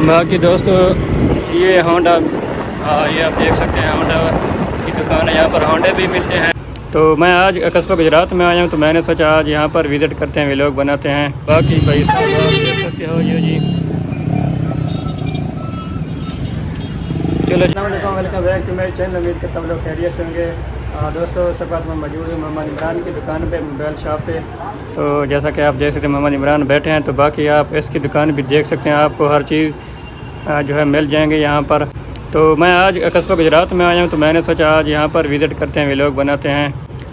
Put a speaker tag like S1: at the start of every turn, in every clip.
S1: बाकी दोस्तों ये होंडा, ये आप देख सकते हैं होंडा की दुकान है। यहाँ पर होंडे भी मिलते हैं। तो मैं आज कस्बा गुजरात में आया हूँ, तो मैंने सोचा आज यहाँ पर विज़िट करते हैं, व्लॉग बनाते हैं। बाकी भाई साहब आप देख सकते हो ये जी। चलो वेलकम बैक टू मेरे चैनल। उम्मीद करता हूँ लोग खैरियत से होंगे। दोस्तों सब बात मैं मौजूद हूँ मोहम्मद इमरान की दुकान पे, मोबाइल शॉप पे। तो जैसा कि आप देख सकते हैं मोहम्मद इमरान बैठे हैं। तो बाकी आप इसकी दुकान भी देख सकते हैं, आपको हर चीज़ जो है मिल जाएंगे यहाँ पर। तो मैं आज कस्बा गुजरात में आया हूँ, तो मैंने सोचा आज यहाँ पर विज़िट करते हैं, व्लॉग बनाते हैं।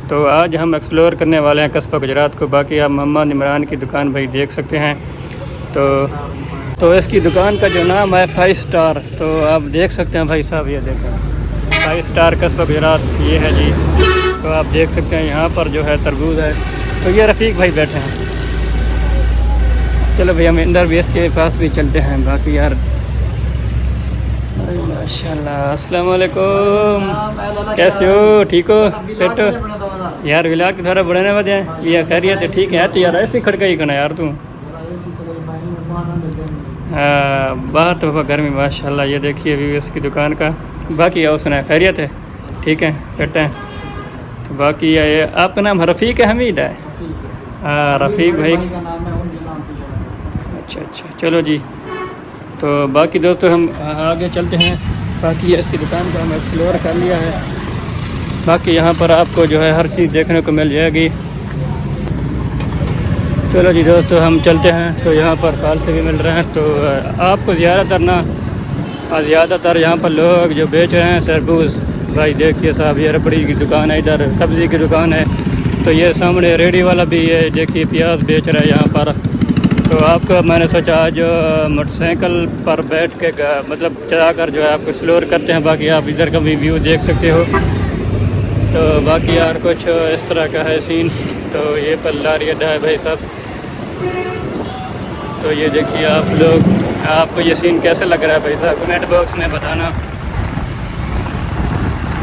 S1: तो आज हम एक्सप्लोर करने वाले हैं कस्बा गुजरात को। बाकी आप मोहम्मद इमरान की दुकान भाई देख सकते हैं। तो इसकी दुकान का जो नाम है 5 स्टार। तो आप देख सकते हैं भाई साहब, ये देखें 5 स्टार कस्बा गुजरात ये है जी। तो आप देख सकते हैं यहाँ पर जो है तरबूज है। तो ये रफ़ीक भाई बैठे हैं। चलो भाई हम अंदर भी इसके पास भी चलते हैं। बाकी यार माशाल्लाह, अस्सलाम वालेकुम, कैसे हो? ठीक हो? फिट यार व्लॉग तो थोड़ा बढ़ने वाले हैं ये खैरियत है? ठीक है। तो यार ऐसे खड़का ही करना यार तू। बाहर तो बाबा गर्मी माशाल्लाह। ये देखिए व्यू इसकी दुकान का। बाकी और सुना खैरियत है? ठीक है, फिट है। तो बाकी ये आपका नाम रफ़ीक है, हमीद है? हाँ रफ़ीक भाई। अच्छा, चलो जी। तो बाकी दोस्तों हम आगे चलते हैं। बाकी ये इसकी दुकान को हम एक्सप्लोर कर लिया है। बाकी यहाँ पर आपको जो है हर चीज़ देखने को मिल जाएगी। चलो जी दोस्तों हम चलते हैं। तो यहाँ पर फल से भी मिल रहे हैं। तो आपको ज़्यादातर यहाँ पर लोग जो बेच रहे हैं तरबूज। भाई देखिए साहब, ये रबड़ी की दुकान है, इधर सब्ज़ी की दुकान है। तो ये सामने रेडी वाला भी है, देखिए प्याज बेच रहा है यहाँ पर। तो आपको मैंने सोचा आज मोटरसाइकिल पर बैठ के मतलब चलाकर जो है आपको एक्सप्लोर करते हैं। बाकी आप इधर का भी व्यू देख सकते हो। तो बाकी यार कुछ इस तरह का है सीन। तो ये पल्ला अड्डा है भाई साहब। तो ये देखिए आप लोग, आपको ये सीन कैसे लग रहा है भाई साहब, कमेंट बॉक्स में बताना।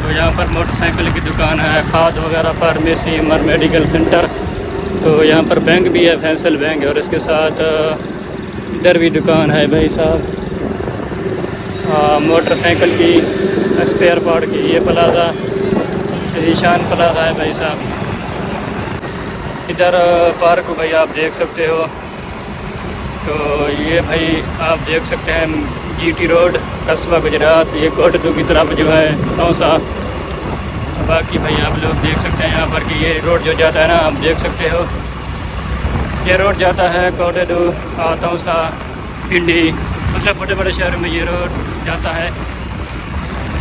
S1: तो यहाँ पर मोटरसाइकिल की दुकान है, खाद वगैरह, फार्मेसी, मर मेडिकल सेंटर। तो यहाँ पर बैंक भी है, फैंसल बैंक है। और इसके साथ इधर भी दुकान है भाई साहब मोटरसाइकिल की, स्पेयर पार्ट की। ये प्लाजा ईशान प्लाजा है भाई साहब। इधर पार्क भाई आप देख सकते हो। तो ये भाई आप देख सकते हैं GT रोड कस्बा गुजरात, ये कोटदू की तरफ जो है तौसा। बाकी भाई आप लोग देख सकते हैं यहाँ पर कि ये रोड जो जाता है ना, आप देख सकते हो ये रोड जाता है कोटदू, तौसा, पिंडी, मतलब बड़े बड़े शहरों में ये रोड जाता है।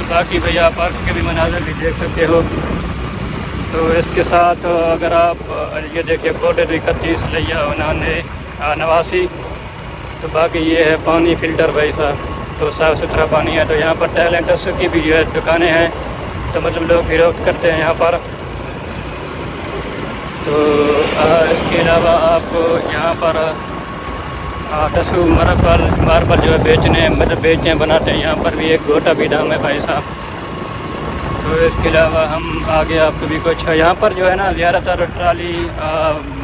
S1: बाकी भैया पार्क के भी मनाज़र भी देख सकते हो। तो इसके साथ अगर आप ये देखिए कोटदू 31 लिया 89 तो बाकी ये है पानी फ़िल्टर भाई साहब। तो साफ़ सुथरा पानी है। तो यहाँ पर टैलेंट की भी जो है दुकानें हैं। तो मतलब लोग फ़रोख्त करते हैं यहाँ पर। तो इसके अलावा आपको यहाँ पर टसू मार्बल जो है बेचने बनाते हैं। यहाँ पर भी एक गोटा भी दाम है भाई साहब। तो इसके अलावा हम आगे आपको भी कुछ यहाँ पर जो है ना ज़्यादातर ट्राली,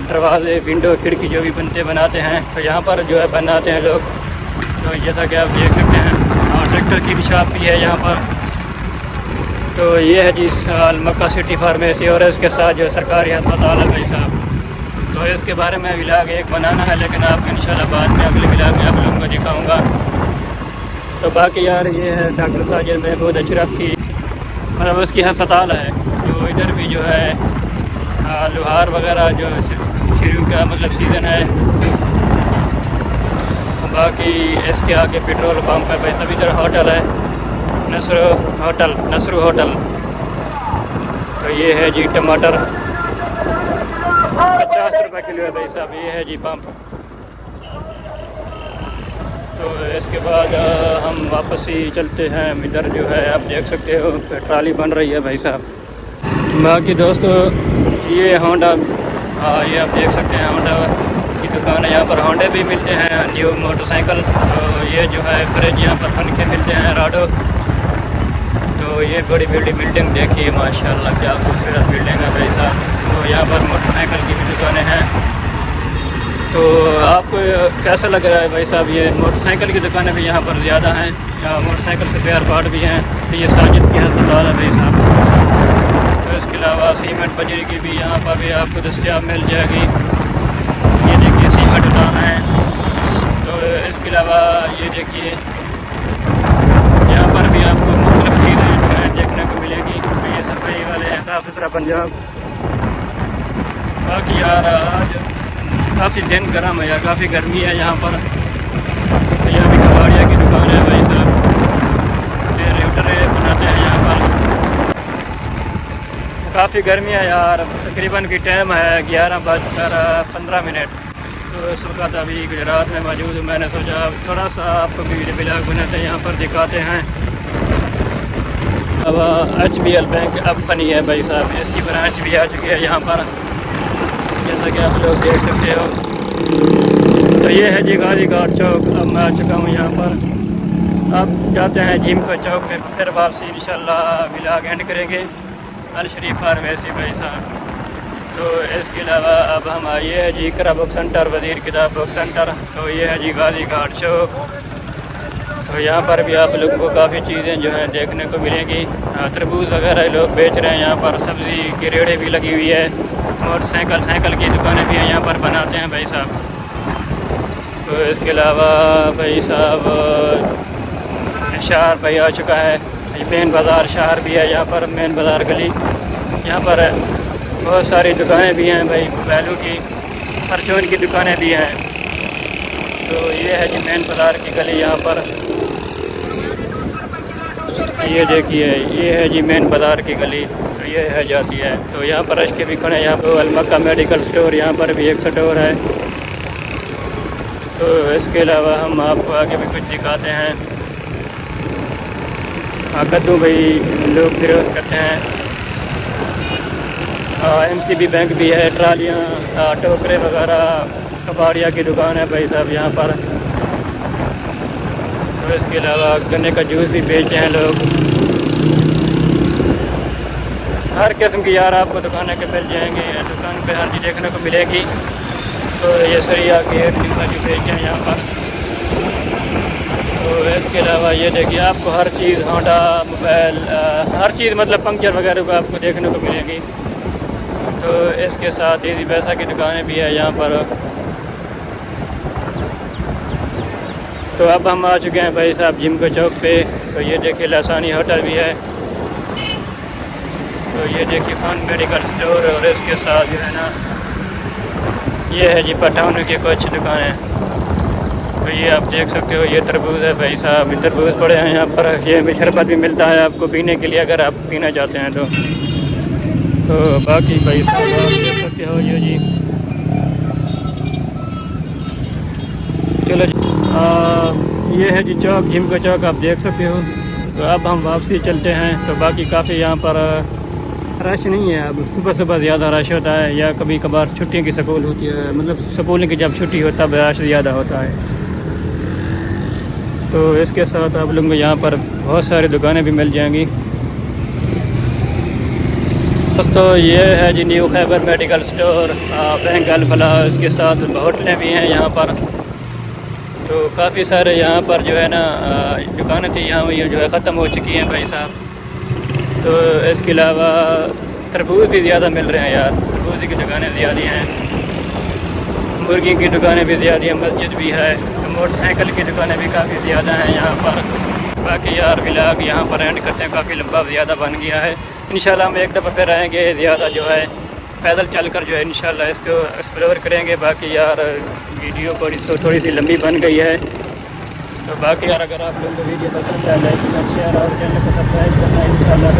S1: दरवाजे, विंडो, खिड़की जो भी बनाते हैं, तो यहाँ पर जो है बनाते हैं लोग। तो जैसा कि आप देख सकते हैं ट्रैक्टर की भी शॉप भी है यहाँ पर। तो ये है जी मक्का सिटी फार्मेसी और इसके साथ जो सरकारी अस्पताल है भाई साहब। तो इसके बारे में व्लॉग एक बनाना है, लेकिन आपको इंशाल्लाह बाद में अगले व्लॉग में आप लोगों को दिखाऊँगा। तो बाकी यार ये है डॉक्टर साजिद महमूद अशरफ की, मतलब उसकी अस्पताल है। तो इधर भी जो है लोहार वगैरह जो शुरू का मतलब सीज़न है। बाकी इसके आगे पेट्रोल पंप है भाई साहब। इधर होटल है नसरू होटल। तो ये है जी टमाटर 50 रुपये किलो है भाई साहब। ये है जी पंप। तो इसके बाद हम वापस ही चलते हैं। इधर जो है आप देख सकते हो ट्राली बन रही है भाई साहब। बाकी दोस्तों ये होंडा, ये आप देख सकते हैं होंडा की दुकान है। यहाँ पर होंडे भी मिलते हैं, न्यू मोटरसाइकिल। तो ये जो है फ्रिज यहाँ पर फन के मिलते हैं, राडो। तो ये बड़ी बिल्डिंग देखिए माशाल्लाह, क्या खूबसूरत बिल्डिंग है भाई साहब। तो यहाँ पर मोटरसाइकिल की भी दुकानें हैं। तो आपको कैसा लग रहा है भाई साहब? ये मोटरसाइकिल की दुकानें भी यहाँ पर ज़्यादा हैं, या मोटरसाइकिल से पेयर पार्ट भी हैं। तो ये साजिद की अस्पताल है भाई साहब। तो इसके अलावा सीमेंट बजरी की भी यहाँ पर भी आपको दस्तियाब मिल जाएगी। ये देखिए सीमेंट उठाना है। तो इसके अलावा ये देखिए यहाँ पर भी आपको मुख्तलिफ चीज़ें जो है देखने को मिलेगी। तो ये सफाई वाले हैं, साफ़ सुथरा पंजाब। बाकी यार आज काफ़ी दिन गर्म है या काफ़ी गर्मी है यहाँ पर। तो यहाँ भी कबाड़िया की दुकान है भाई साहब, रेवटरे बनाते हैं यहाँ पर। काफ़ी गर्मी है यार, तकरीबन की टाइम है 11:15। तो इस वक्त अभी गुजरात में मौजूद हूँ। मैंने सोचा थोड़ा सा आपको वीडियो ब्लॉग बनाते हैं, यहाँ पर दिखाते हैं। अब HBL बैंक अब बनी है भाई साहब, इसकी ब्रांच भी आ चुकी है यहाँ पर, जैसा कि आप लोग देख सकते हो। तो ये है जी गाजी घाट चौक। अब मैं आ चुका हूँ यहाँ पर। अब जाते हैं जिम को चौक पे, फिर वापसी इंशाल्लाह व्लॉग एंड करेंगे अल शरीफ फार्मेसी भाई साहब। तो इसके अलावा अब हम आए है जी इकरा बुक सेंटर, वज़ीर किताब बुक सेंटर। तो ये है जी गाजी घाट चौक। तो यहाँ पर भी आप लोगों को काफ़ी चीज़ें जो हैं देखने को मिलेंगी। तरबूज वगैरह लोग बेच रहे हैं यहाँ पर, सब्ज़ी की रेड़े भी लगी हुई है, साइकिल की दुकानें भी हैं यहाँ पर, बनाते हैं भाई साहब। तो इसके अलावा भाई साहब शहर भाई आ चुका है, मेन बाज़ार शहर भी है यहाँ पर, मेन बाज़ार गली। यहाँ पर बहुत सारी दुकानें भी हैं भाई, बैलू की, परचून की दुकानें भी हैं। तो ये है जी मेन बाज़ार की गली यहाँ पर। ये देखिए ये है जी मेन बाज़ार की गली। तो ये है जाती है। तो यहाँ पर रश के भी खड़े हैं। यहाँ पर अलमक्का मेडिकल स्टोर, यहाँ पर भी एक स्टोर है। तो इसके अलावा हम आपको आगे भी कुछ दिखाते हैं। कद्दू भाई लोग फिरोज करते हैं। MCB बैंक भी है, ट्रालियाँ, टोकरे वगैरह, कबाड़िया की दुकान है भाई साहब यहाँ पर। तो इसके अलावा गन्ने का जूस भी बेचते हैं लोग। हर किस्म की यार आपको दुकानें के मिल जाएंगे, दुकान पे हर चीज़ देखने को मिलेगी। तो ये सरिया गेट जितना भी बेचते हैं यहाँ पर। तो इसके अलावा ये देखिए आपको हर चीज़, होंडा, मोबाइल, हर चीज़ मतलब पंक्चर वगैरह को आपको देखने को मिलेगी। तो इसके साथ इजी पैसा की दुकानें भी है यहाँ पर। तो अब हम आ चुके हैं भाई साहब जिम के चौक पे। तो ये देखिए लसानी होटल भी है। तो ये देखिए खान मेडिकल स्टोर, और इसके साथ जो है ना ये है जी पठानों की कुछ दुकानें। तो ये आप देख सकते हो, ये तरबूज है भाई साहब, तरबूज पड़े हैं यहाँ पर। ये शरबत भी मिलता है आपको पीने के लिए, अगर आप पीना चाहते हैं तो बाकी भाई साहब आप देख सकते हो ये जी। चलो जी ये है जी चौक, जिम का चौक आप देख सकते हो। तो अब हम वापसी चलते हैं। तो बाकी काफ़ी यहाँ पर रश नहीं है। अब सुबह सुबह ज़्यादा रश होता है, या कभी कभार छुट्टियों की स्कूल होती है, मतलब स्कूल की जब छुट्टी होता है रश ज़्यादा होता है। तो इसके साथ आप लोगों को यहाँ पर बहुत सारी दुकानें भी मिल जाएंगी। दोस्तों ये है जी new Khyber medical store, bank Al Falah, इसके साथ होटलें भी हैं यहाँ पर। तो काफ़ी सारे यहाँ पर जो है ना दुकानें थी, यहाँ ये जो है ख़त्म हो चुकी हैं भाई साहब। तो इसके अलावा तरबूज भी ज़्यादा मिल रहे हैं यार, तरबूज की दुकानें ज़्यादा हैं, मुर्गी की दुकानें भी ज़्यादा हैं, मस्जिद भी है। तो मोटरसाइकिल की दुकानें भी काफ़ी ज़्यादा हैं यहाँ पर। बाकी यार व्लॉग यहाँ पर एंड करते हैं, काफ़ी लंबा ज़्यादा बन गया है। इंशाल्लाह हम एक दफ़ा फिर आएँगे, ज़्यादा जो है पैदल चलकर जो है इंशाल्लाह इसको एक्सप्लोर करेंगे। बाकी यार वीडियो थोड़ी सी लंबी बन गई है। तो बाकी यार अगर आप लोगों को वीडियो पसंद है, लाइक करना, शेयर और चैनल को सब्सक्राइब करना। इंशाल्लाह